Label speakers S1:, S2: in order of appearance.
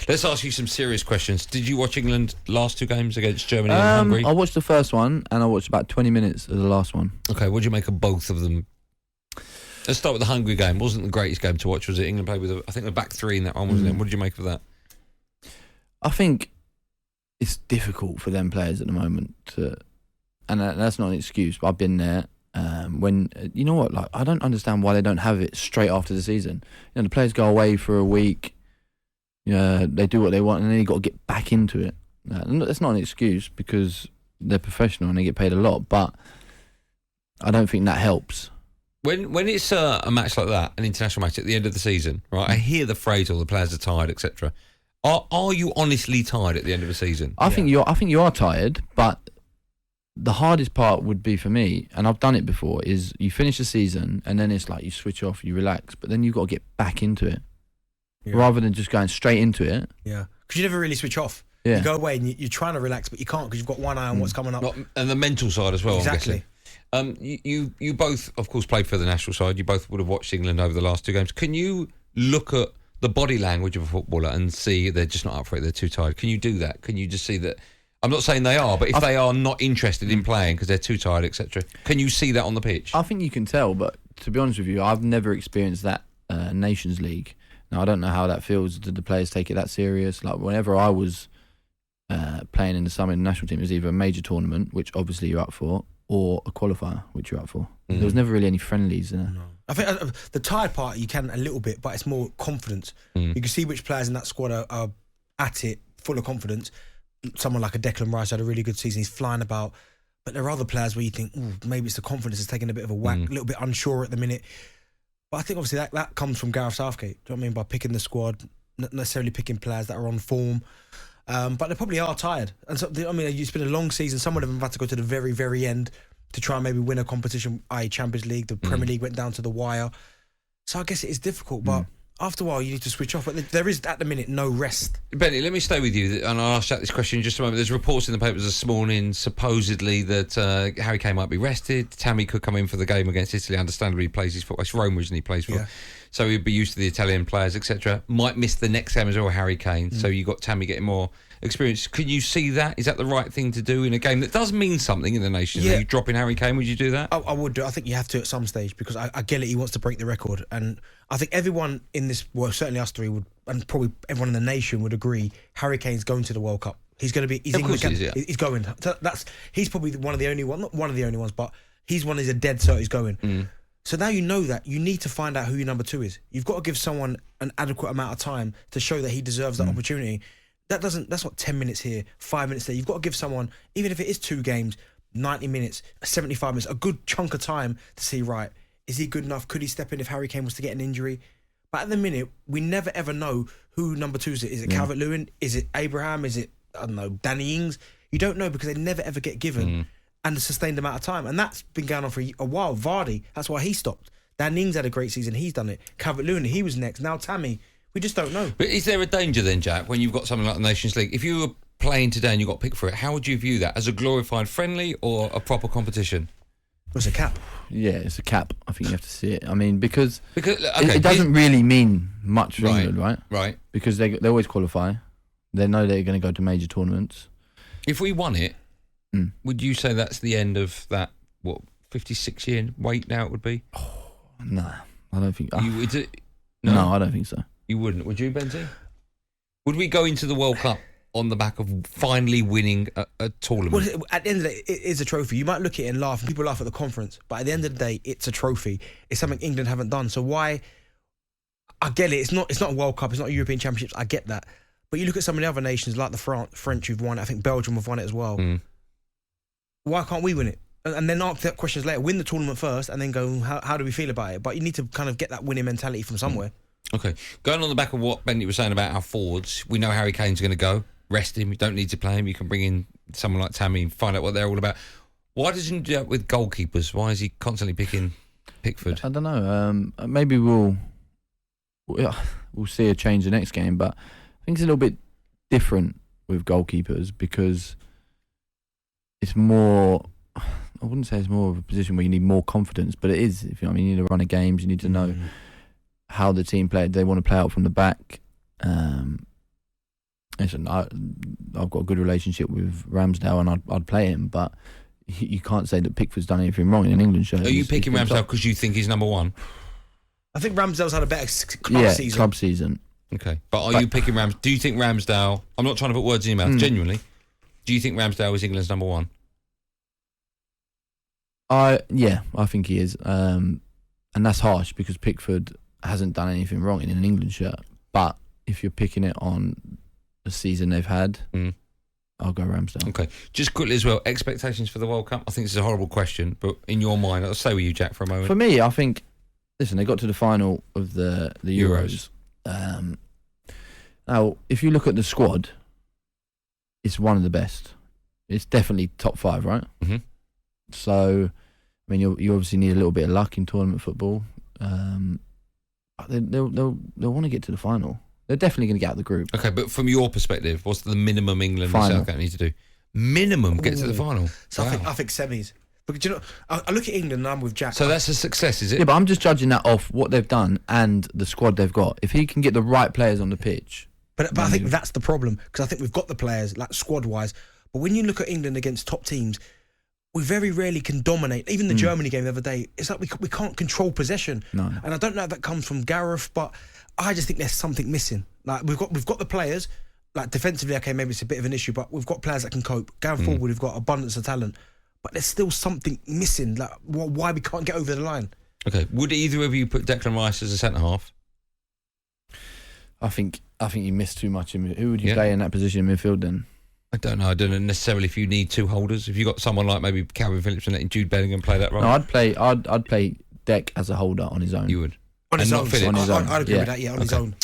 S1: Let's ask you some serious questions. Did you watch England last 2 games against Germany and Hungary?
S2: I watched the first one and I watched about 20 minutes of the last one.
S1: Okay, what did you make of both of them? Let's start with the Hungary game. Wasn't the greatest game to watch, was it? England played with, I think, the back 3 in that one, wasn't it? What did you make of that?
S2: I think it's difficult for them players at the moment and that's not an excuse, but I've been there. When you know what, like I don't understand why they don't have it straight after the season. You know, the players go away for a week. They do what they want, and then you got to get back into it. That's not an excuse because they're professional and they get paid a lot, but I don't think that helps.
S1: When it's a match like that, an international match at the end of the season, right? I hear the phrase, "All the players are tired," etc. Are you honestly tired at the end of the season?
S2: I think you are tired, but the hardest part would be for me, and I've done it before, is you finish the season and then it's like you switch off, you relax, but then you've got to get back into it rather than just going straight into it.
S3: Yeah, because you never really switch off.
S2: Yeah.
S3: You go away and you're trying to relax, but you can't because you've got one eye on what's coming up.
S1: And the mental side as well.
S3: Exactly.
S1: You both, of course, played for the national side. You both would have watched England over the last 2 games. Can you look at the body language of a footballer and see they're just not up for it, they're too tired? Can you do that? Can you just see that? I'm not saying they are, but if they are not interested in playing because they're too tired, etc., can you see that on the pitch?
S2: I think you can tell, but to be honest with you, I've never experienced that Nations League. Now, I don't know how that feels. Did the players take it that serious? Like, whenever I was playing in the summer in the national team, it was either a major tournament, which obviously you're up for, or a qualifier, which you're up for. There was never really any friendlies in it.
S3: No. I think the tired part, you can a little bit, but it's more confidence. You can see which players in that squad are at it, full of confidence. Someone like a Declan Rice had a really good season. He's flying about. But there are other players where you think, maybe it's the confidence is taking a bit of a whack, a little bit unsure at the minute. But I think obviously that comes from Gareth Southgate. Do you know what I mean? By picking the squad, not necessarily picking players that are on form. But they probably are tired. And so, I mean, it's been a long season. Some of them have had to go to the very, very end to try and maybe win a competition, i.e. Champions League. The Premier League went down to the wire. So I guess it is difficult, but after a while you need to switch off. But there is, at the minute, no rest.
S1: Benny, let me stay with you, and I'll ask Jack this question in just a moment. There's reports in the papers this morning, supposedly, that Harry Kane might be rested. Tammy could come in for the game against Italy. Understandably, he plays his football. It's Rome originally he plays for. Yeah. So he'd be used to the Italian players, etc. Might miss the next game as well, Harry Kane. So you got Tammy getting more experience. Can you see that? Is that the right thing to do in a game that does mean something in the Nations? Are you dropping Harry Kane? Would you do that?
S3: I would do. I think you have to at some stage because I get it. He wants to break the record, and I think everyone in this, well, certainly us three would, and probably everyone in the nation would agree. Harry Kane's going to the World Cup. He's going to be. He's going. So he's probably one of the only ones. Not one of the only ones, but he's one. Is a dead cert. He's going. So now you know that you need to find out who your number 2 is. You've got to give someone an adequate amount of time to show that he deserves that opportunity. That's what 10 minutes here, 5 minutes there. You've got to give someone, even if it is 2 games, 90 minutes, 75 minutes, a good chunk of time to see, right, is he good enough? Could he step in if Harry Kane was to get an injury? But at the minute, we never ever know who number 2 is. Is it Calvert-Lewin? Is it Abraham? Is it, I don't know, Danny Ings? You don't know because they never ever get given and a sustained amount of time. And that's been going on for a while. Vardy, that's why he stopped. Danny Ings had a great season. He's done it. Calvert-Lewin, he was next. Now Tammy. We just don't know.
S1: But is there a danger then, Jack, when you've got something like the Nations League? If you were playing today and you got picked for it, how would you view that? As a glorified friendly or a proper competition?
S3: It's a cap.
S2: Yeah, it's a cap. I think you have to see it. I mean, because
S1: okay,
S2: it doesn't really mean much for England, right?
S1: Right.
S2: Because they always qualify. They know they're going to go to major tournaments.
S1: If we won it, would you say that's the end of that, 56-year wait now it would be?
S2: Oh, no, I don't think...
S1: No,
S2: I don't think so.
S1: You wouldn't, would you, Benzi? Would we go into the World Cup on the back of finally winning a tournament?
S3: Well, at the end of the day, it is a trophy. You might look at it and laugh, and people laugh at the conference, but at the end of the day, it's a trophy. It's something England haven't done. So why... I get it. It's not a World Cup. It's not a European Championships. I get that. But you look at some of the other nations, like the French who've won it. I think Belgium have won it as well. Why can't we win it? And then ask that questions later. Win the tournament first and then go, how do we feel about it? But you need to kind of get that winning mentality from somewhere.
S1: Okay. Going on the back of what Benny was saying about our forwards, we know Harry Kane's going to go. Rest him. You don't need to play him. You can bring in someone like Tammy and find out what they're all about. Why doesn't he do that with goalkeepers? Why is he constantly picking Pickford?
S2: I don't know. Maybe we'll see a change the next game, but I think it's a little bit different with goalkeepers because it's more... I wouldn't say it's more of a position where you need more confidence, but it is. If you know what I mean, you need to run a games. You need to know how the team played. They want to play out from the back. Listen, I've got a good relationship with Ramsdale, and I'd play him, but you can't say that Pickford's done anything wrong in an England shirt.
S1: Are you picking Ramsdale because you think he's number one?
S3: I think Ramsdale's had a better club season.
S2: Club season.
S1: Okay, but are you picking Do you think Ramsdale? I'm not trying to put words in your mouth. Genuinely, do you think Ramsdale is England's number one? I
S2: think he is, and that's harsh because Pickford hasn't done anything wrong in an England shirt. But if you're picking it on the season they've had, I'll go Ramsdale.
S1: Okay, just quickly as well, expectations for the World Cup. I think this is a horrible question, but in your mind, I'll stay with you, Jack, for a moment.
S2: For me, I think, listen, they got to the final of the Euros. Now, if you look at the squad, it's one of the best. It's definitely top 5, right?
S1: Mm-hmm.
S2: So, I mean, you obviously need a little bit of luck in tournament football. But they'll want to get to the final. They're definitely going to get out of the group.
S1: Okay, but from your perspective, what's the minimum England and Southgate need to do? Minimum get to the final.
S3: So wow. I think semis. But you know, I look at England and I'm with Jack.
S1: So that's a success, is it?
S2: Yeah, but I'm just judging that off what they've done and the squad they've got. If he can get the right players on the pitch.
S3: But I think that's the problem, because I think we've got the players, like squad-wise. But when you look at England against top teams, we very rarely can dominate. Even the Germany game the other day, it's like we can't control possession.
S2: No.
S3: And I don't know if that comes from Gareth, but I just think there's something missing. Like we've got the players. Like defensively, okay, maybe it's a bit of an issue, but we've got players that can cope. Going forward, we've got abundance of talent, but there's still something missing. Like why we can't get over the line.
S1: Okay, would either of you put Declan Rice as a centre half?
S2: I think you missed too much. Who would you play in that position in midfield then?
S1: I don't know. I don't know necessarily if you need two holders. If you got someone like maybe Calvin Phillips and letting Jude Bellingham play that role.
S2: No, I'd play Dec as a holder on his own.
S1: You would.
S3: On his own.
S2: On his own.
S3: I'd agree with that. Yeah, on his own.